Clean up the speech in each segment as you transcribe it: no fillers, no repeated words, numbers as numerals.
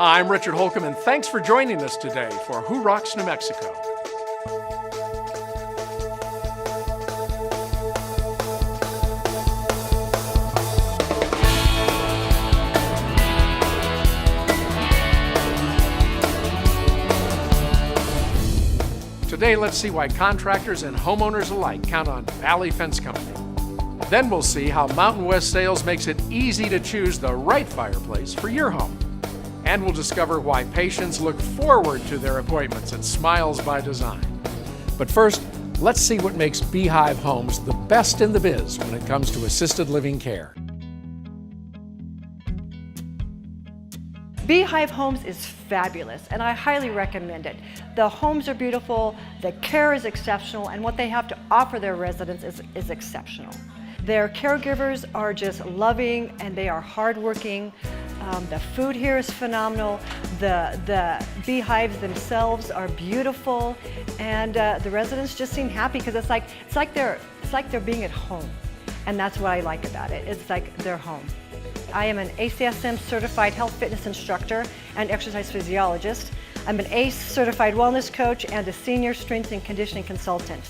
I'm Richard Holcomb, and thanks for joining us today for Who Rocks New Mexico. Today, let's see why contractors and homeowners alike count on Valley Fence Company. Then we'll see how Mountain West Sales makes it easy to choose the right fireplace for your home. And we'll discover why patients look forward to their appointments at Smiles by Design. But first, let's see what makes Beehive Homes the best in the biz when it comes to assisted living care. Beehive Homes is fabulous, and I highly recommend it. The homes are beautiful, the care is exceptional, and what they have to offer their residents is exceptional. Their caregivers are just loving, and they are hardworking. The food here is phenomenal. The beehives themselves are beautiful, and the residents just seem happy because it's like they're being at home, and that's what I like about it. It's like their home. I am an ACSM certified health fitness instructor and exercise physiologist. I'm an ACE certified wellness coach and a senior strength and conditioning consultant.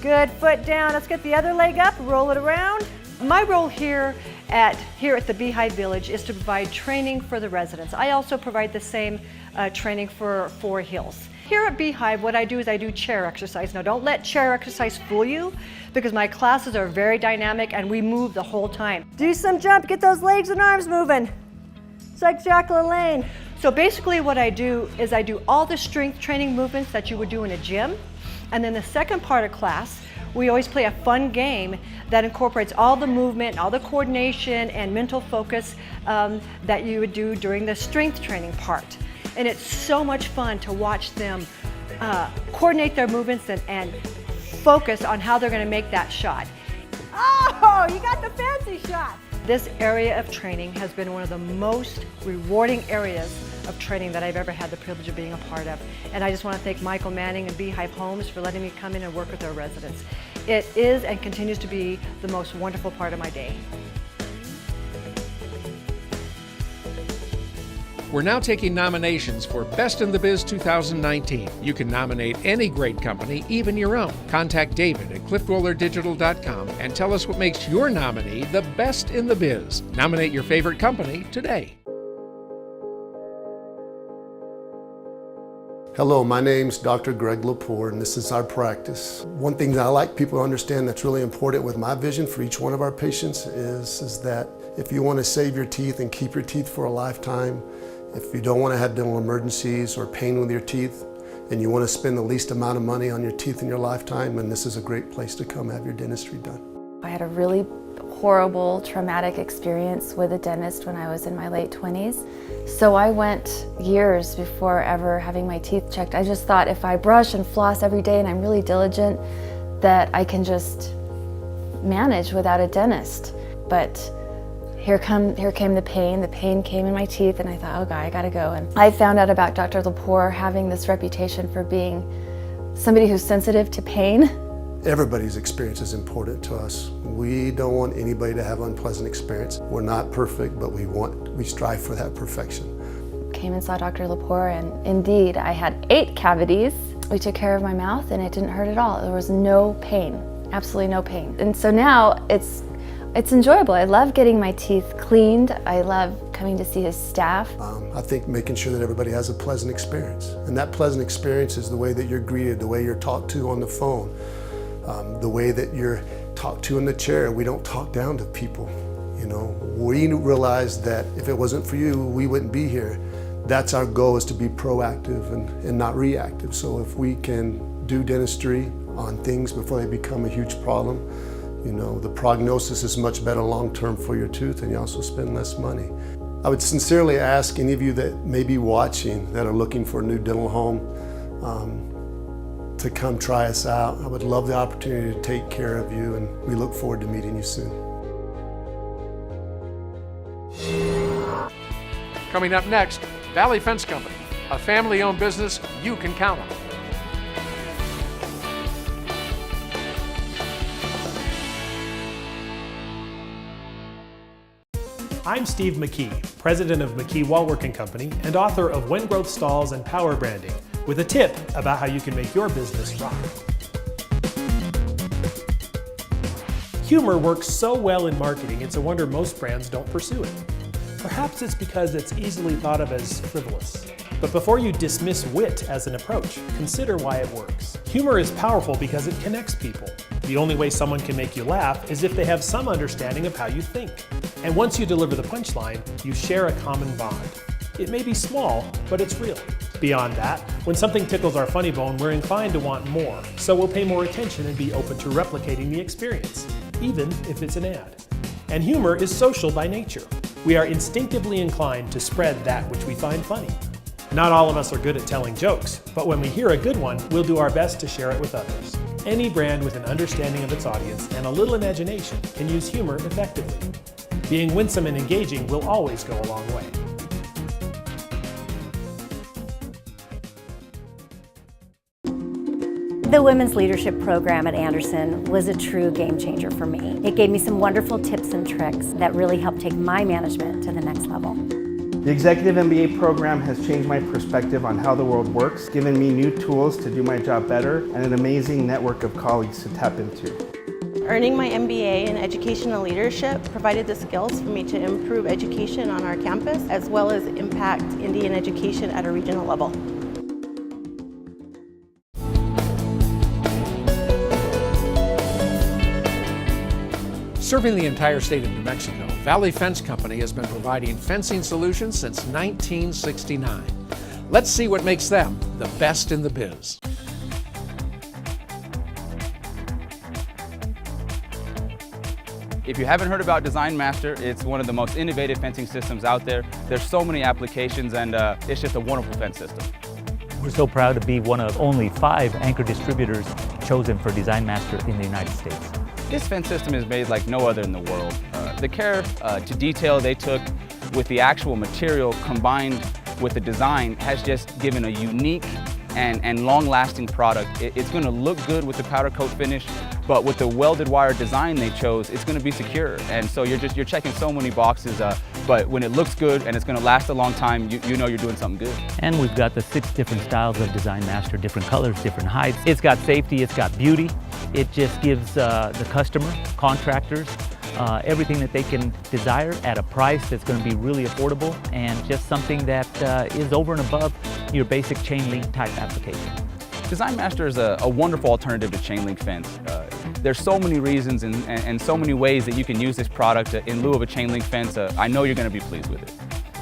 Good, foot down. Let's get the other leg up, roll it around. My role here at the Beehive Village is to provide training for the residents. I also provide the same training for Four Hills. Here at Beehive, what I do is I do chair exercise. Now, don't let chair exercise fool you, because my classes are very dynamic and we move the whole time. Do some jump, get those legs and arms moving. It's like Jacqueline Lane. So basically what I do is I do all the strength training movements that you would do in a gym. And then the second part of class, we always play a fun game that incorporates all the movement, all the coordination and mental focus that you would do during the strength training part. And it's so much fun to watch them coordinate their movements and focus on how they're going to make that shot. Oh, you got the fancy shot! This area of training has been one of the most rewarding areas of training that I've ever had the privilege of being a part of. And I just want to thank Michael Manning and Beehive Homes for letting me come in and work with their residents. It is and continues to be the most wonderful part of my day. We're now taking nominations for Best in the Biz 2019. You can nominate any great company, even your own. Contact David at cliftrollerdigital.com and tell us what makes your nominee the best in the biz. Nominate your favorite company today. Hello, my name's Dr. Greg Lepore, and this is our practice. One thing that I like people to understand that's really important with my vision for each one of our patients is that if you want to save your teeth and keep your teeth for a lifetime, if you don't want to have dental emergencies or pain with your teeth, and you want to spend the least amount of money on your teeth in your lifetime, then this is a great place to come have your dentistry done. I had a really horrible, traumatic experience with a dentist when I was in my late 20s. So I went years before ever having my teeth checked. I just thought if I brush and floss every day and I'm really diligent, that I can just manage without a dentist. But here came the pain. The pain came in my teeth, and I thought, oh God, I gotta go. And I found out about Dr. Lepore having this reputation for being somebody who's sensitive to pain. Everybody's experience is important to us. We don't want anybody to have unpleasant experience. We're not perfect, but we strive for that perfection. Came and saw Dr. Lepore, and indeed, I had 8 cavities. We took care of my mouth, and it didn't hurt at all. There was no pain, absolutely no pain. And so now it's enjoyable. I love getting my teeth cleaned. I love coming to see his staff. I think making sure that everybody has a pleasant experience. And that pleasant experience is the way that you're greeted, the way you're talked to on the phone, the way that you're talked to in the chair. We don't talk down to people. You know, we realize that if it wasn't for you, we wouldn't be here. That's our goal, is to be proactive and not reactive. So if we can do dentistry on things before they become a huge problem, you know, the prognosis is much better long-term for your tooth, and you also spend less money. I would sincerely ask any of you that may be watching that are looking for a new dental home to come try us out. I would love the opportunity to take care of you, and we look forward to meeting you soon. Coming up next, Valley Fence Company, a family-owned business you can count on. I'm Steve McKee, president of McKee Wallworking Company and author of When Growth Stalls and Power Branding, with a tip about how you can make your business rock. Humor works so well in marketing, it's a wonder most brands don't pursue it. Perhaps it's because it's easily thought of as frivolous. But before you dismiss wit as an approach, consider why it works. Humor is powerful because it connects people. The only way someone can make you laugh is if they have some understanding of how you think. And once you deliver the punchline, you share a common bond. It may be small, but it's real. Beyond that, when something tickles our funny bone, we're inclined to want more, so we'll pay more attention and be open to replicating the experience, even if it's an ad. And humor is social by nature. We are instinctively inclined to spread that which we find funny. Not all of us are good at telling jokes, but when we hear a good one, we'll do our best to share it with others. Any brand with an understanding of its audience and a little imagination can use humor effectively. Being winsome and engaging will always go a long way. The Women's Leadership Program at Anderson was a true game changer for me. It gave me some wonderful tips and tricks that really helped take my management to the next level. The Executive MBA program has changed my perspective on how the world works, given me new tools to do my job better, and an amazing network of colleagues to tap into. Earning my MBA in Educational Leadership provided the skills for me to improve education on our campus, as well as impact Indian education at a regional level. Serving the entire state of New Mexico, Valley Fence Company has been providing fencing solutions since 1969. Let's see what makes them the best in the biz. If you haven't heard about Design Master, it's one of the most innovative fencing systems out there. There's so many applications, and it's just a wonderful fence system. We're so proud to be one of only 5 anchor distributors chosen for Design Master in the United States. This fence system is made like no other in the world. The care to detail they took with the actual material combined with the design has just given a unique and long-lasting product. It's going to look good with the powder coat finish, but with the welded wire design they chose, it's going to be secure. And so you're checking so many boxes, but when it looks good and it's going to last a long time, you know you're doing something good. And we've got the 6 different styles of Design Master, different colors, different heights. It's got safety, it's got beauty. It just gives the customer, contractors, everything that they can desire at a price that's going to be really affordable and just something that is over and above your basic chain link type application. Design Master is a wonderful alternative to chain link fence. There's so many reasons and so many ways that you can use this product in lieu of a chain link fence. I know you're going to be pleased with it.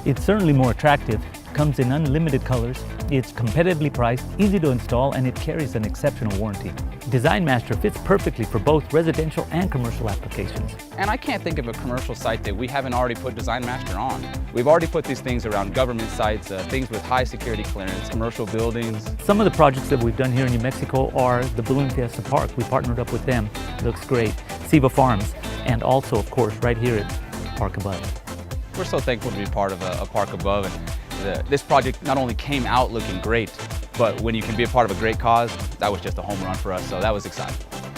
It's certainly more attractive, comes in unlimited colors, it's competitively priced, easy to install, and it carries an exceptional warranty. Design Master fits perfectly for both residential and commercial applications. And I can't think of a commercial site that we haven't already put Design Master on. We've already put these things around government sites, things with high security clearance, commercial buildings. Some of the projects that we've done here in New Mexico are the Balloon Fiesta Park. We partnered up with them. Looks great. Siva Farms, and also, of course, right here at Park Above. We're so thankful to be part of a Park Above. And this project not only came out looking great, but when you can be a part of a great cause, that was just a home run for us, so that was exciting.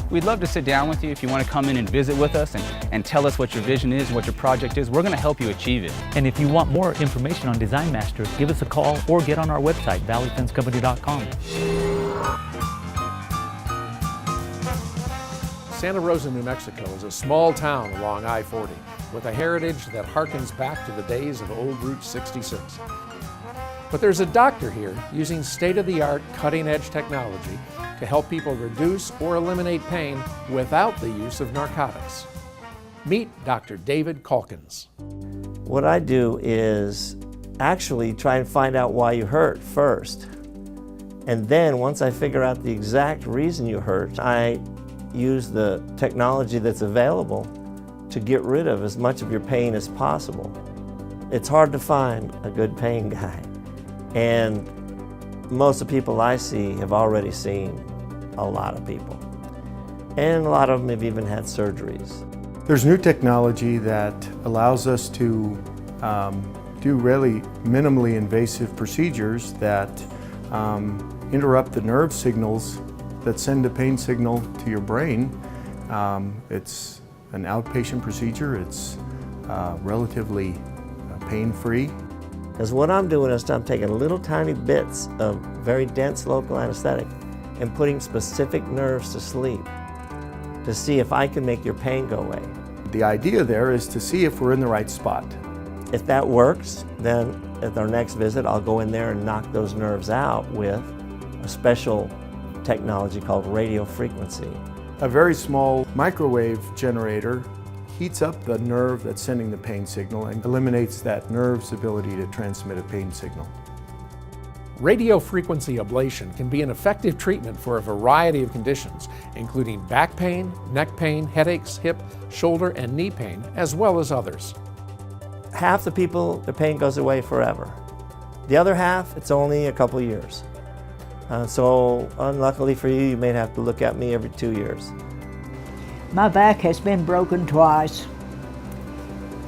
We'd love to sit down with you if you want to come in and visit with us and tell us what your vision is and what your project is. We're going to help you achieve it. And if you want more information on Design Master, give us a call or get on our website, valleyfencecompany.com. Santa Rosa, New Mexico is a small town along I-40 with a heritage that harkens back to the days of old Route 66. But there's a doctor here using state-of-the-art cutting-edge technology to help people reduce or eliminate pain without the use of narcotics. Meet Dr. David Calkins. What I do is actually try and find out why you hurt first. And then once I figure out the exact reason you hurt, I use the technology that's available to get rid of as much of your pain as possible. It's hard to find a good pain guy. And most of the people I see have already seen a lot of people. And a lot of them have even had surgeries. There's new technology that allows us to do really minimally invasive procedures that interrupt the nerve signals that send a pain signal to your brain. It's an outpatient procedure. It's relatively pain-free. Because what I'm doing is I'm taking little tiny bits of very dense local anesthetic and putting specific nerves to sleep to see if I can make your pain go away. The idea there is to see if we're in the right spot. If that works, then at our next visit, I'll go in there and knock those nerves out with a special technology called radio frequency. A very small microwave generator heats up the nerve that's sending the pain signal and eliminates that nerve's ability to transmit a pain signal. Radio frequency ablation can be an effective treatment for a variety of conditions, including back pain, neck pain, headaches, hip, shoulder, and knee pain, as well as others. Half the people, the pain goes away forever. The other half, it's only a couple years. So unluckily for you, you may have to look at me every 2 years. My back has been broken twice,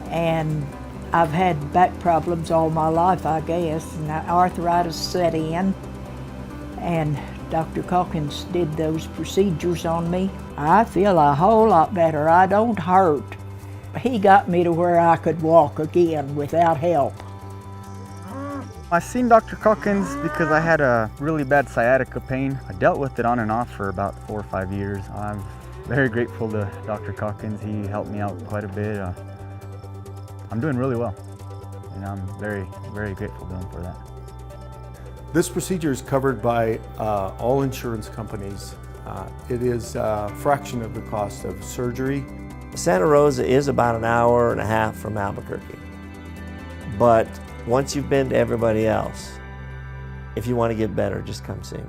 and I've had back problems all my life, I guess, and arthritis set in, and Dr. Calkins did those procedures on me. I feel a whole lot better. I don't hurt. He got me to where I could walk again without help. I seen Dr. Calkins because I had a really bad sciatica pain. I dealt with it on and off for about 4 or 5 years. I'm very grateful to Dr. Calkins. He helped me out quite a bit. I'm doing really well, and I'm very, very grateful to him for that. This procedure is covered by all insurance companies. It is a fraction of the cost of surgery. Santa Rosa is about an hour and a half from Albuquerque. But once you've been to everybody else, if you want to get better, just come see me.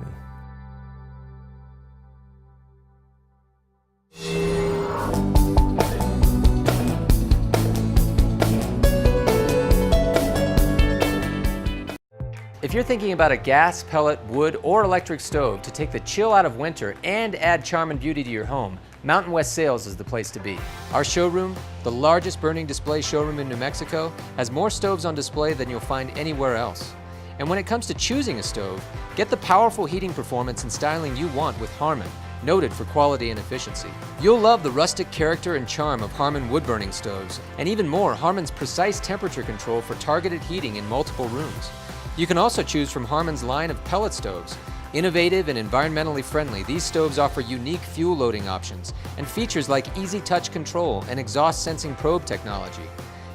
If you're thinking about a gas, pellet, wood, or electric stove to take the chill out of winter and add charm and beauty to your home, Mountain West Sales is the place to be. Our showroom, the largest burning display showroom in New Mexico, has more stoves on display than you'll find anywhere else. And when it comes to choosing a stove, get the powerful heating performance and styling you want with Harmon, noted for quality and efficiency. You'll love the rustic character and charm of Harmon wood-burning stoves, and even more, Harmon's precise temperature control for targeted heating in multiple rooms. You can also choose from Harmon's line of pellet stoves. Innovative and environmentally friendly, these stoves offer unique fuel loading options and features like easy touch control and exhaust sensing probe technology.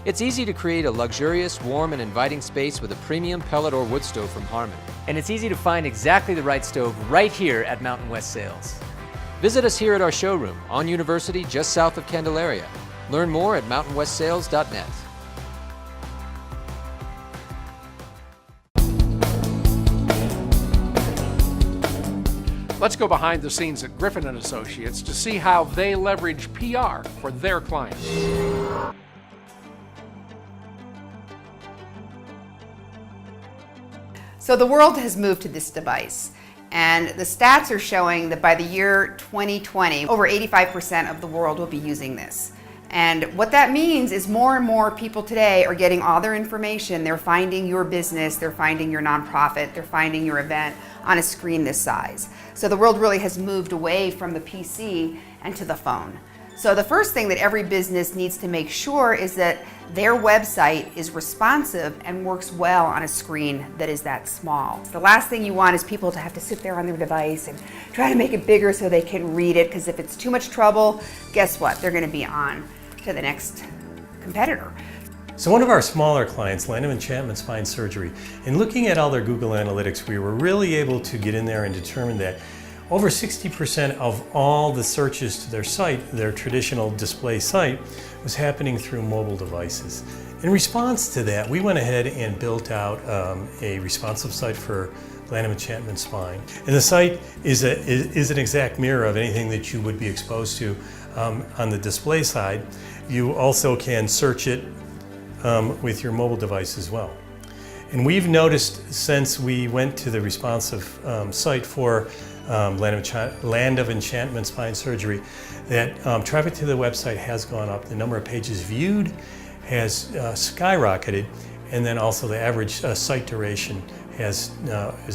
It's easy to create a luxurious, warm, and inviting space with a premium pellet or wood stove from Harmon. And it's easy to find exactly the right stove right here at Mountain West Sales. Visit us here at our showroom on University just south of Candelaria. Learn more at mountainwestsales.net. Let's go behind the scenes at Griffin Associates to see how they leverage PR for their clients. So the world has moved to this device, and the stats are showing that by the year 2020, over 85% of the world will be using this. And what that means is more and more people today are getting all their information. They're finding your business, they're finding your nonprofit, they're finding your event on a screen this size. So the world really has moved away from the PC and to the phone. So the first thing that every business needs to make sure is that their website is responsive and works well on a screen that is that small. The last thing you want is people to have to sit there on their device and try to make it bigger so they can read it, because if it's too much trouble, guess what? They're going to be on to the next competitor. So one of our smaller clients, Land of Enchantment Spine Surgery, in looking at all their Google Analytics, we were really able to get in there and determine that over 60% of all the searches to their site, their traditional display site, was happening through mobile devices. In response to that, we went ahead and built out a responsive site for Land of Enchantment Spine. And the site is an exact mirror of anything that you would be exposed to on the display side. You also can search it with your mobile device as well. And we've noticed since we went to the responsive site for Land of Enchantment Spine Surgery that traffic to the website has gone up. The number of pages viewed has skyrocketed, and then also the average site duration is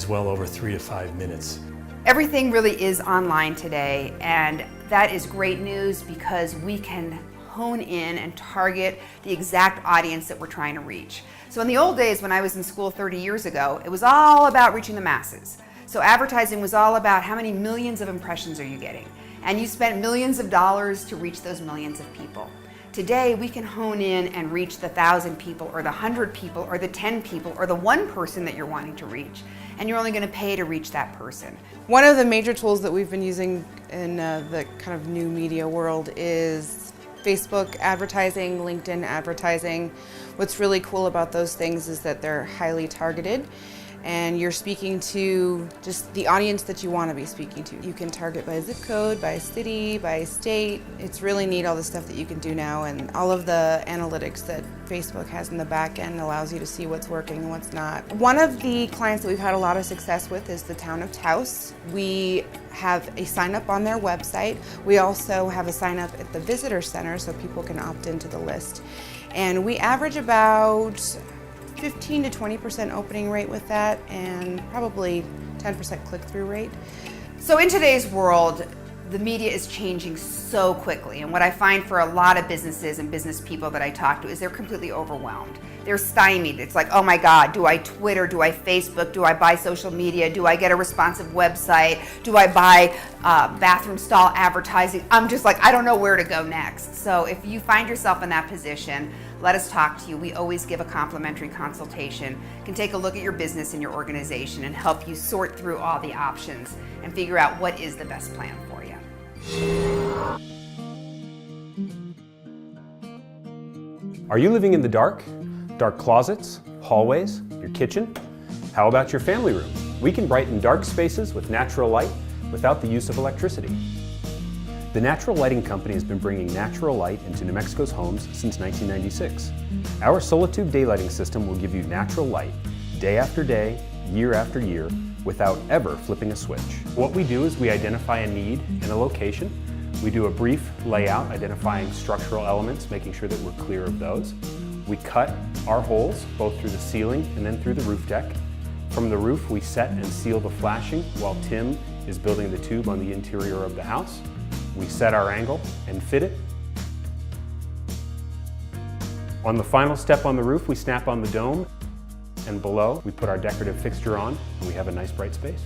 well over 3 to 5 minutes. Everything really is online today, and that is great news because we can hone in and target the exact audience that we're trying to reach. So in the old days, when I was in school 30 years ago, it was all about reaching the masses. So advertising was all about how many millions of impressions are you getting? And you spent millions of dollars to reach those millions of people. Today, we can hone in and reach the 1,000 people or the 100 people or the 10 people or the one person that you're wanting to reach. And you're only going to pay to reach that person. One of the major tools that we've been using in the kind of new media world is Facebook advertising, LinkedIn advertising. What's really cool about those things is that they're highly targeted, and you're speaking to just the audience that you want to be speaking to. You can target by zip code, by city, by state. It's really neat, all the stuff that you can do now, and all of the analytics that Facebook has in the back end allows you to see what's working and what's not. One of the clients that we've had a lot of success with is the town of Taos. We have a sign up on their website. We also have a sign up at the visitor center so people can opt into the list. And we average about 15 to 20% opening rate with that, and probably 10% click-through rate. So in today's world, the media is changing so quickly, and what I find for a lot of businesses and business people that I talk to is they're completely overwhelmed. They're stymied. It's like, oh my God, do I Twitter, do I Facebook, do I buy social media, do I get a responsive website, do I buy bathroom stall advertising? I'm just like, I don't know where to go next. So if you find yourself in that position, let us talk to you. We always give a complimentary consultation, can take a look at your business and your organization and help you sort through all the options and figure out what is the best plan for you. Are you living in the dark? Dark closets, hallways, your kitchen? How about your family room? We can brighten dark spaces with natural light without the use of electricity. The Natural Lighting Company has been bringing natural light into New Mexico's homes since 1996. Our Solitube daylighting system will give you natural light day after day, year after year, without ever flipping a switch. What we do is we identify a need and a location. We do a brief layout identifying structural elements, making sure that we're clear of those. We cut our holes both through the ceiling and then through the roof deck. From the roof, we set and seal the flashing while Tim is building the tube on the interior of the house. We set our angle and fit it. On the final step on the roof, we snap on the dome, and below, we put our decorative fixture on, and we have a nice bright space.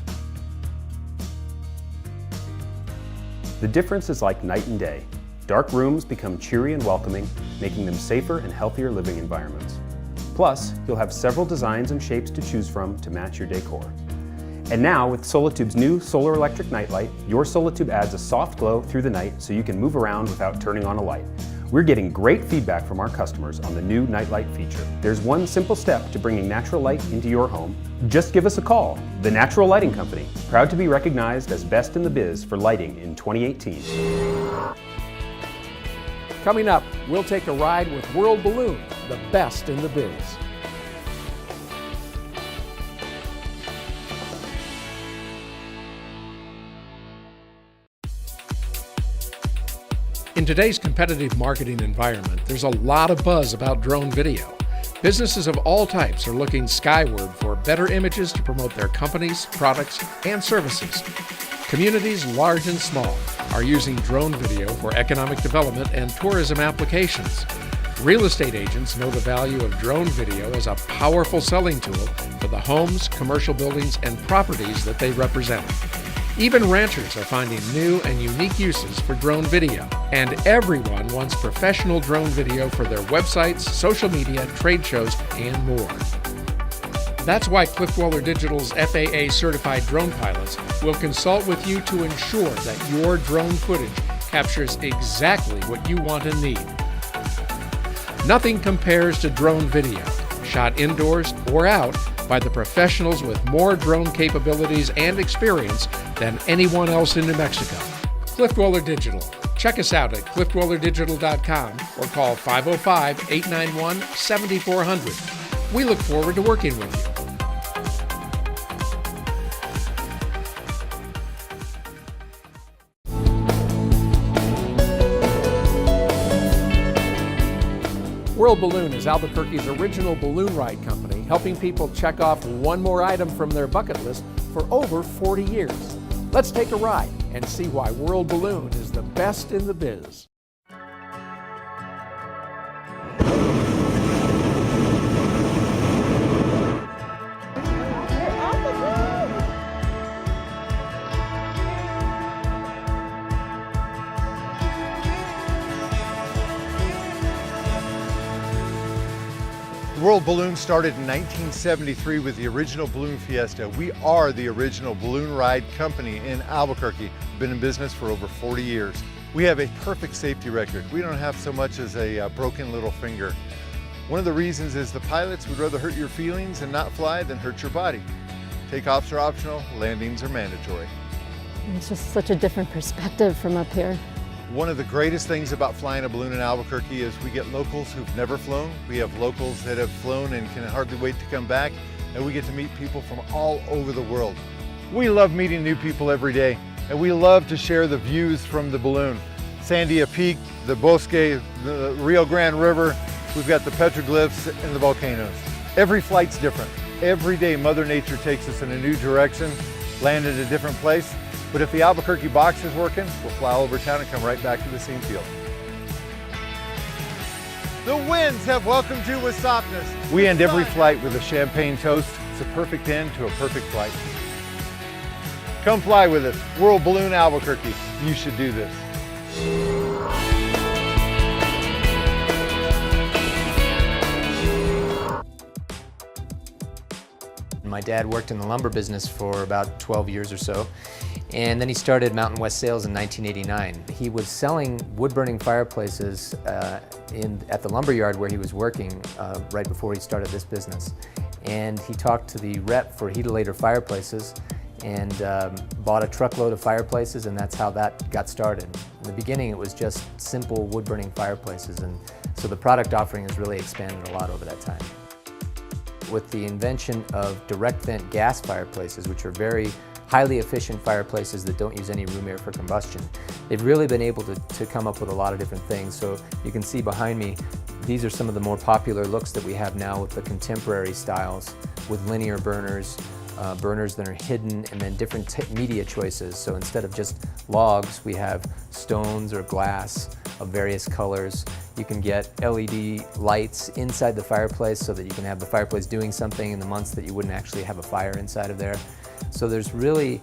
The difference is like night and day. Dark rooms become cheery and welcoming, making them safer and healthier living environments. Plus, you'll have several designs and shapes to choose from to match your decor. And now, with Solitube's new solar electric nightlight, your Solitube adds a soft glow through the night so you can move around without turning on a light. We're getting great feedback from our customers on the new nightlight feature. There's one simple step to bringing natural light into your home. Just give us a call. The Natural Lighting Company, proud to be recognized as best in the biz for lighting in 2018. Coming up, we'll take a ride with World Balloon, the best in the biz. In today's competitive marketing environment, there's a lot of buzz about drone video. Businesses of all types are looking skyward for better images to promote their companies, products, and services. Communities large and small are using drone video for economic development and tourism applications. Real estate agents know the value of drone video as a powerful selling tool for the homes, commercial buildings, and properties that they represent. Even ranchers are finding new and unique uses for drone video, and everyone wants professional drone video for their websites, social media, trade shows, and more. That's why Cliff Dweller Digital's FAA-certified drone pilots will consult with you to ensure that your drone footage captures exactly what you want and need. Nothing compares to drone video, shot indoors or out by the professionals with more drone capabilities and experience than anyone else in New Mexico. Cliff Dweller Digital. Check us out at cliffdwellerdigital.com or call 505-891-7400. We look forward to working with you. World Balloon is Albuquerque's original balloon ride company, helping people check off one more item from their bucket list for over 40 years. Let's take a ride and see why World Balloon is the best in the biz. The World Balloon started in 1973 with the original Balloon Fiesta. We are the original balloon ride company in Albuquerque. Been in business for over 40 years. We have a perfect safety record. We don't have so much as a broken little finger. One of the reasons is the pilots would rather hurt your feelings and not fly than hurt your body. Takeoffs are optional, landings are mandatory. It's just such a different perspective from up here. One of the greatest things about flying a balloon in Albuquerque is we get locals who've never flown. We have locals that have flown and can hardly wait to come back, and we get to meet people from all over the world. We love meeting new people every day, and we love to share the views from the balloon. Sandia Peak, the Bosque, the Rio Grande River, we've got the petroglyphs and the volcanoes. Every flight's different. Every day Mother Nature takes us in a new direction, land at a different place. But if the Albuquerque box is working, we'll fly all over town and come right back to the same field. The winds have welcomed you with softness. We end every flight with a champagne toast. It's a perfect end to a perfect flight. Come fly with us. World Balloon Albuquerque. You should do this. My dad worked in the lumber business for about 12 years or so, and then he started Mountain West Sales in 1989. He was selling wood-burning fireplaces at the lumber yard where he was working right before he started this business. And he talked to the rep for Heatolator Fireplaces and bought a truckload of fireplaces, and that's how that got started. In the beginning it was just simple wood-burning fireplaces, and so the product offering has really expanded a lot over that time. With the invention of direct vent gas fireplaces, which are very highly efficient fireplaces that don't use any room air for combustion, they've really been able to come up with a lot of different things. So you can see behind me, these are some of the more popular looks that we have now with the contemporary styles, with linear burners, burners that are hidden, and then different media choices. So instead of just logs, we have stones or glass of various colors. You can get LED lights inside the fireplace so that you can have the fireplace doing something in the months that you wouldn't actually have a fire inside of there. So there's really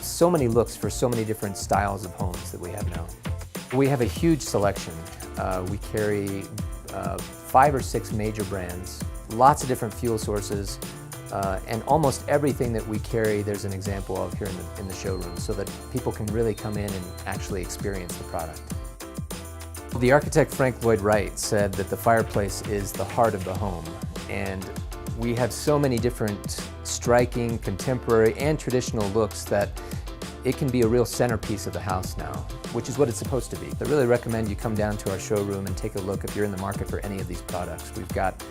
so many looks for so many different styles of homes that we have now. We have a huge selection. We carry 5 or 6 major brands, lots of different fuel sources, and almost everything that we carry there's an example of here in the showroom, so that people can really come in and actually experience the product. The architect Frank Lloyd Wright said that the fireplace is the heart of the home, and we have so many different striking, contemporary, and traditional looks that it can be a real centerpiece of the house now, which is what it's supposed to be. I really recommend you come down to our showroom and take a look if you're in the market for any of these products. We've got,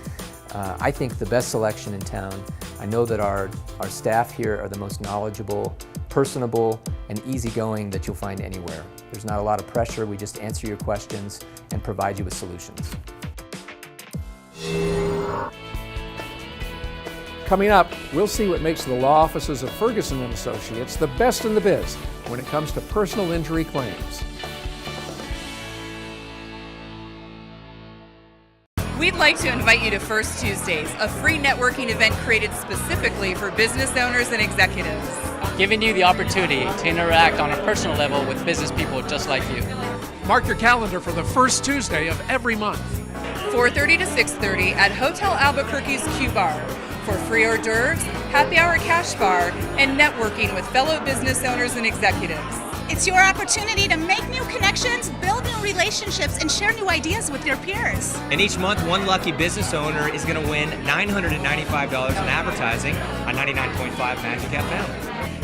I think, the best selection in town. I know that our staff here are the most knowledgeable, personable, and easygoing that you'll find anywhere. There's not a lot of pressure. We just answer your questions and provide you with solutions. Coming up, we'll see what makes the law offices of Ferguson Associates the best in the biz when it comes to personal injury claims. We'd like to invite you to First Tuesdays, a free networking event created specifically for business owners and executives. Giving you the opportunity to interact on a personal level with business people just like you. Mark your calendar for the first Tuesday of every month. 4:30 to 6:30 at Hotel Albuquerque's Q Bar for free hors d'oeuvres, happy hour cash bar, and networking with fellow business owners and executives. It's your opportunity to make new connections, build new relationships, and share new ideas with your peers. And each month, one lucky business owner is going to win $995 in advertising on 99.5 Magic FM.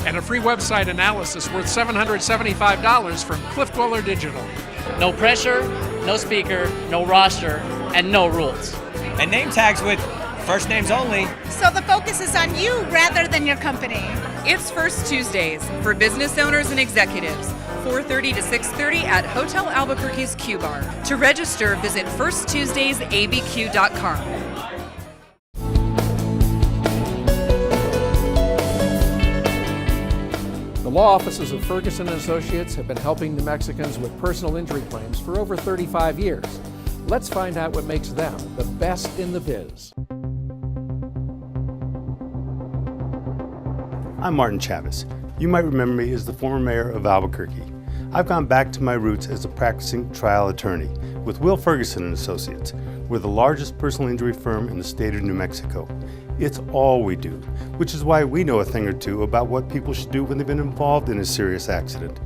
And a free website analysis worth $775 from Cliff Dweller Digital. No pressure, no speaker, no roster, and no rules. And name tags with first names only. So the focus is on you rather than your company. It's First Tuesdays for business owners and executives, 4:30 to 6:30 at Hotel Albuquerque's Q Bar. To register, visit firsttuesdaysabq.com. The law offices of Ferguson Associates have been helping New Mexicans with personal injury claims for over 35 years. Let's find out what makes them the best in the biz. I'm Martin Chavez. You might remember me as the former mayor of Albuquerque. I've gone back to my roots as a practicing trial attorney with Will Ferguson Associates. We're the largest personal injury firm in the state of New Mexico. It's all we do, which is why we know a thing or two about what people should do when they've been involved in a serious accident.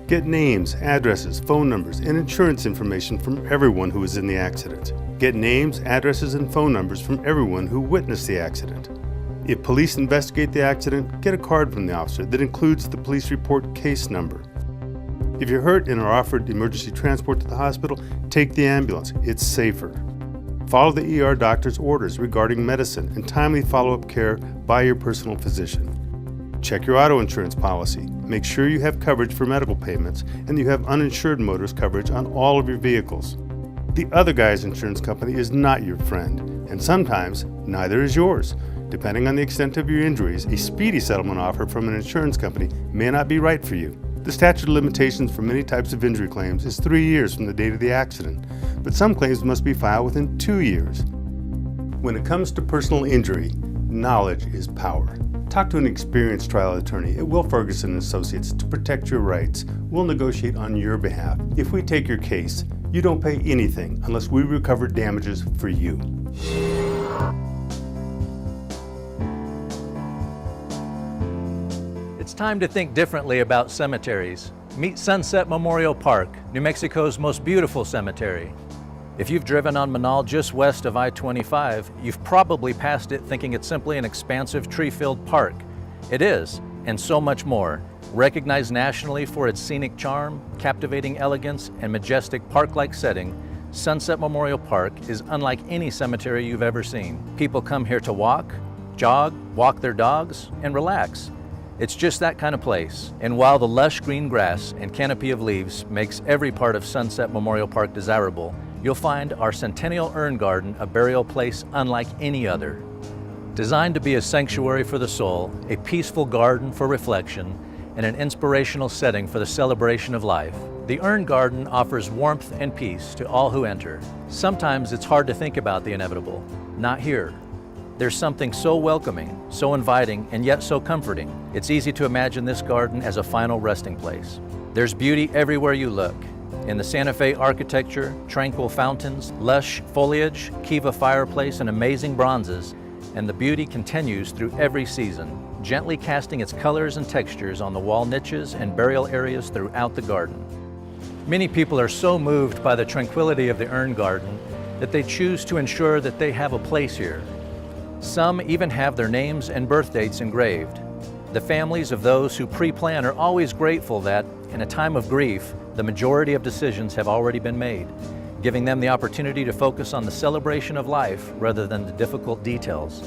Get names, addresses, phone numbers, and insurance information from everyone who was in the accident. Get names, addresses, and phone numbers from everyone who witnessed the accident. If police investigate the accident, get a card from the officer that includes the police report case number. If you're hurt and are offered emergency transport to the hospital, take the ambulance. It's safer. Follow the ER doctor's orders regarding medicine and timely follow-up care by your personal physician. Check your auto insurance policy. Make sure you have coverage for medical payments and you have uninsured motorist coverage on all of your vehicles. The other guy's insurance company is not your friend, and sometimes neither is yours. Depending on the extent of your injuries, a speedy settlement offer from an insurance company may not be right for you. The statute of limitations for many types of injury claims is 3 years from the date of the accident, but some claims must be filed within 2 years. When it comes to personal injury, knowledge is power. Talk to an experienced trial attorney at Ferguson Associates to protect your rights. We'll negotiate on your behalf. If we take your case, you don't pay anything unless we recover damages for you. It's time to think differently about cemeteries. Meet Sunset Memorial Park, New Mexico's most beautiful cemetery. If you've driven on Manal just west of I-25, you've probably passed it thinking it's simply an expansive tree-filled park. It is, and so much more. Recognized nationally for its scenic charm, captivating elegance, and majestic park-like setting, Sunset Memorial Park is unlike any cemetery you've ever seen. People come here to walk, jog, walk their dogs, and relax. It's just that kind of place. And while the lush green grass and canopy of leaves makes every part of Sunset Memorial Park desirable, you'll find our Centennial Urn Garden a burial place unlike any other. Designed to be a sanctuary for the soul, a peaceful garden for reflection, and an inspirational setting for the celebration of life, the Urn Garden offers warmth and peace to all who enter. Sometimes it's hard to think about the inevitable. Not here. There's something so welcoming, so inviting, and yet so comforting. It's easy to imagine this garden as a final resting place. There's beauty everywhere you look. In the Santa Fe architecture, tranquil fountains, lush foliage, Kiva fireplace, and amazing bronzes, and the beauty continues through every season, gently casting its colors and textures on the wall niches and burial areas throughout the garden. Many people are so moved by the tranquility of the Urn Garden that they choose to ensure that they have a place here. Some even have their names and birth dates engraved. The families of those who pre-plan are always grateful that, in a time of grief, the majority of decisions have already been made, giving them the opportunity to focus on the celebration of life rather than the difficult details.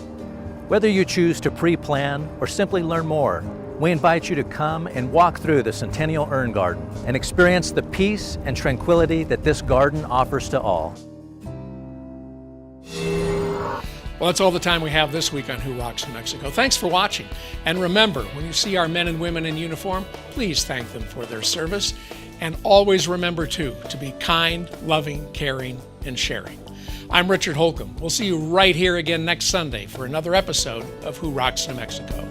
Whether you choose to pre-plan or simply learn more, we invite you to come and walk through the Centennial Urn Garden and experience the peace and tranquility that this garden offers to all. Well, that's all the time we have this week on Who Rocks New Mexico. Thanks for watching. And remember, when you see our men and women in uniform, please thank them for their service. And always remember, too, to be kind, loving, caring, and sharing. I'm Richard Holcomb. We'll see you right here again next Sunday for another episode of Who Rocks New Mexico.